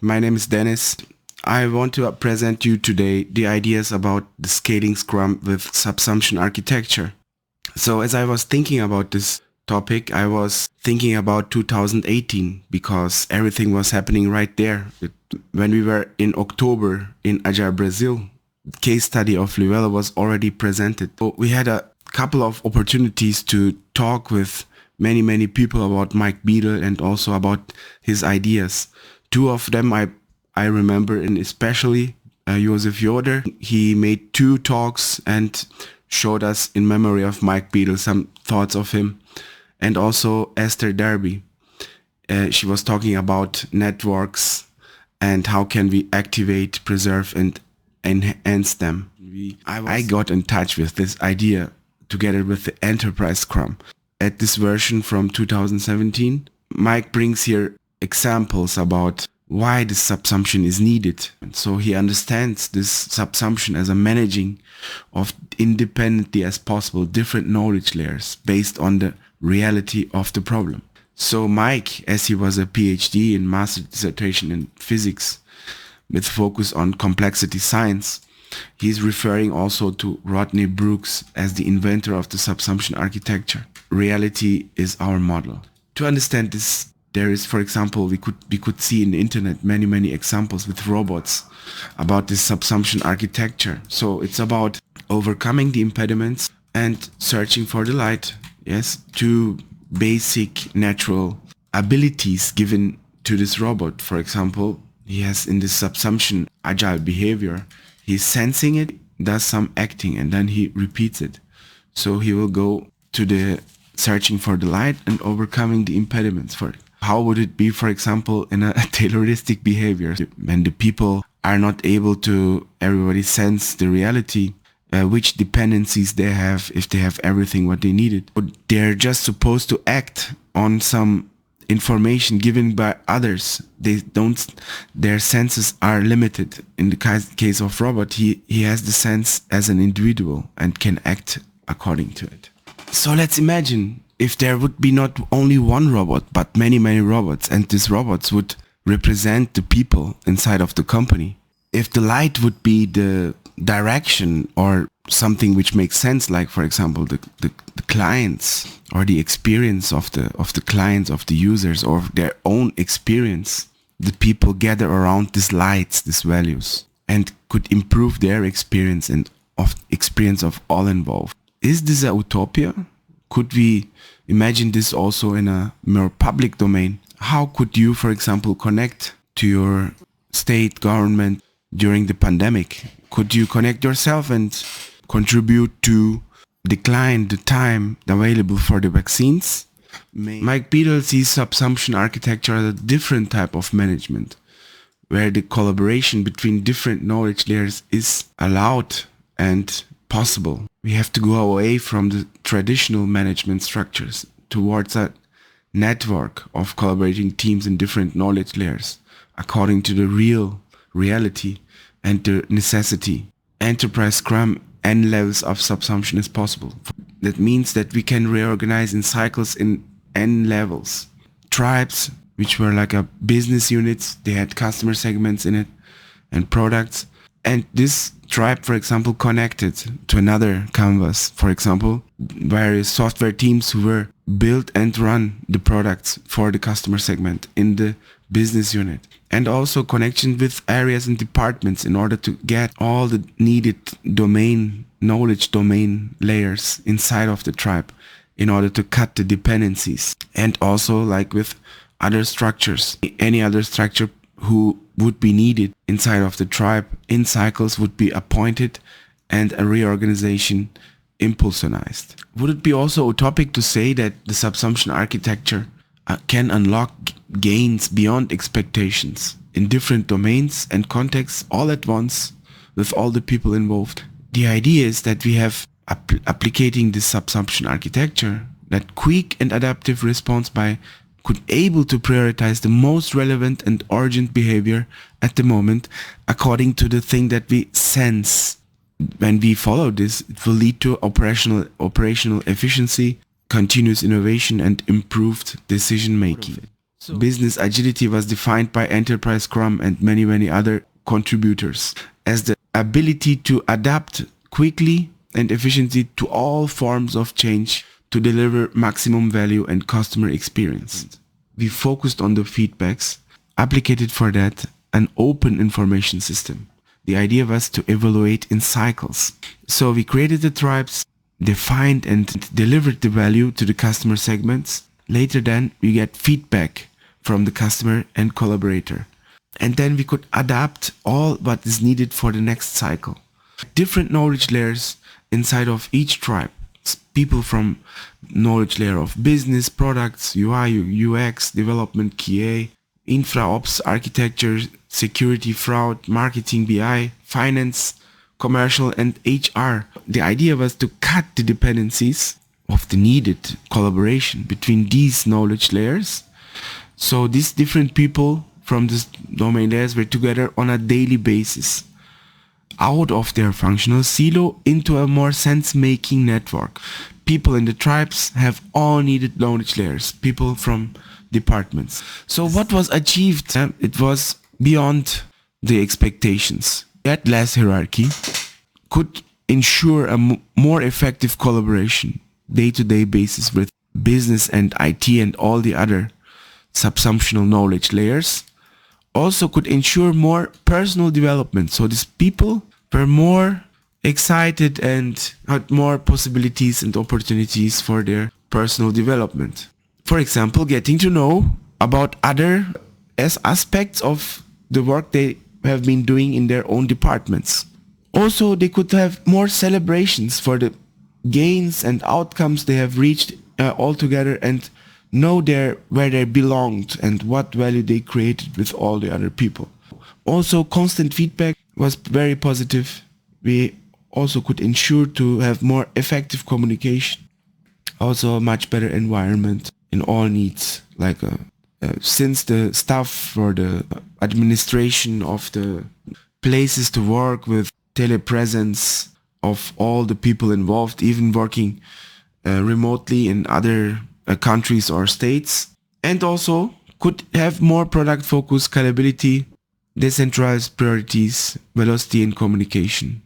My name is Dennis. I want to present you today the ideas about the scaling Scrum with Subsumption Architecture. So as I was thinking about this topic, I was thinking about 2018 because everything was happening right there. When we were in October in Agile, Brazil, the case study of Livella was already presented. So we had a couple of opportunities to talk with many people about Mike Beadle and also about his ideas. Two of them I remember, and especially Josef Joder. He made 2 talks and showed us in memory of Mike Beadle some thoughts of him. And also Esther Derby. She was talking about networks and how can we activate, preserve and enhance them. I got in touch with this idea together with the Enterprise Scrum. At this version from 2017, Mike brings here examples about why this subsumption is needed. And so he understands this subsumption as a managing of independently as possible different knowledge layers based on the reality of the problem. So Mike, as he was a PhD in master dissertation in physics with focus on complexity science, he's referring also to Rodney Brooks as the inventor of the subsumption architecture. Reality is our model. To understand this, there is, for example, we could see in the internet many examples with robots about this subsumption architecture. So it's about overcoming the impediments and searching for the light. Yes, 2 basic natural abilities given to this robot. For example, he has in this subsumption agile behavior, he's sensing it, does some acting, and then he repeats it. So he will go to the searching for the light and overcoming the impediments for it. How would it be, for example, in a Tayloristic behavior when the people are not able to everybody sense the reality, which dependencies they have, if they have everything what they needed. They're just supposed to act on some information given by others. Their senses are limited. In the case of robot, he has the sense as an individual and can act according to it. So let's imagine if there would be not only one robot, but many robots, and these robots would represent the people inside of the company. If the light would be the direction or something which makes sense, like for example the clients or the experience of the clients, of the users, or their own experience, the people gather around these lights, these values, and could improve their experience and experience of all involved. Is this a utopia? Could we imagine this also in a more public domain? How could you, for example, connect to your state government during the pandemic? Could you connect yourself and contribute to decline the time available for the vaccines? Mike Beadle sees subsumption architecture as a different type of management, where the collaboration between different knowledge layers is allowed and possible. We have to go away from the traditional management structures towards a network of collaborating teams in different knowledge layers according to the reality and the necessity. Enterprise Scrum N levels of subsumption is possible. That means that we can reorganize in cycles in N levels. Tribes, which were like a business units, they had customer segments in it and products. And this tribe, for example, connected to another canvas, for example, various software teams who were built and run the products for the customer segment in the business unit. And also connection with areas and departments in order to get all the needed knowledge domain layers inside of the tribe in order to cut the dependencies. And also like with other structures, any other structure who would be needed inside of the tribe in cycles would be appointed and a reorganization impulsionized. Would it be also utopic to say that the subsumption architecture can unlock gains beyond expectations in different domains and contexts all at once with all the people involved? The idea is that we have applicating this subsumption architecture, that quick and adaptive response by could able to prioritize the most relevant and urgent behavior at the moment according to the thing that we sense. When we follow this, it will lead to operational efficiency, continuous innovation and improved decision making. Business agility was defined by Enterprise Scrum and many other contributors as the ability to adapt quickly and efficiently to all forms of change to deliver maximum value and customer experience. We focused on the feedbacks, applicated for that an open information system. The idea was to evaluate in cycles. So we created the tribes, defined and delivered the value to the customer segments. Later then we get feedback from the customer and collaborator. And then we could adapt all what is needed for the next cycle. Different knowledge layers inside of each tribe. People from knowledge layer of business, products, UI, UX, development, QA, infra ops, architecture, security, fraud, marketing, BI, finance, commercial, and HR. The idea was to cut the dependencies of the needed collaboration between these knowledge layers. So these different people from this domain layers were together on a daily basis, out of their functional silo into a more sense-making network. People in the tribes have all needed knowledge layers, people from departments. So what was achieved? It was beyond the expectations. That less hierarchy could ensure a more effective collaboration day-to-day basis with business and IT and all the other subsumptional knowledge layers. Also could ensure more personal development. So these people were more excited and had more possibilities and opportunities for their personal development. For example, getting to know about other aspects of the work they have been doing in their own departments. Also, they could have more celebrations for the gains and outcomes they have reached all together and know where they belonged and what value they created with all the other people. Also, constant feedback was very positive. We also could ensure to have more effective communication. Also, a much better environment in all needs, like since the staff for the administration of the places to work with telepresence of all the people involved, even working remotely in other countries or states, and also could have more product focus, scalability, decentralized priorities, velocity in communication,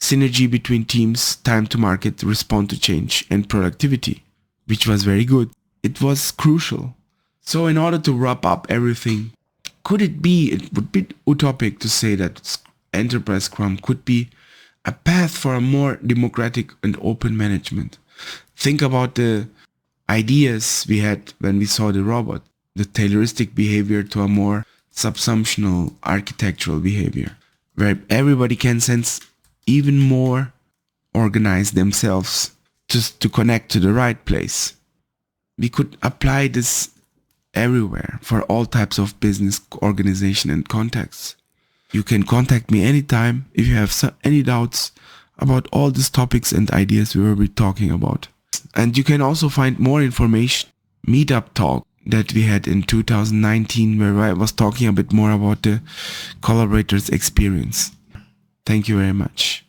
synergy between teams, time to market, respond to change, and productivity, which was very good. It was crucial. So in order to wrap up everything, it would be utopic to say that Enterprise Scrum could be a path for a more democratic and open management. Think about the ideas we had when we saw the robot, the Tayloristic behavior to a more subsumptional architectural behavior, where everybody can sense even more organize themselves just to connect to the right place. We could apply this everywhere for all types of business, organization, and contexts. You can contact me anytime if you have any doubts about all these topics and ideas we will be talking about. And you can also find more information, meetup talk that we had in 2019, where I was talking a bit more about the collaborators' experience. Thank you very much.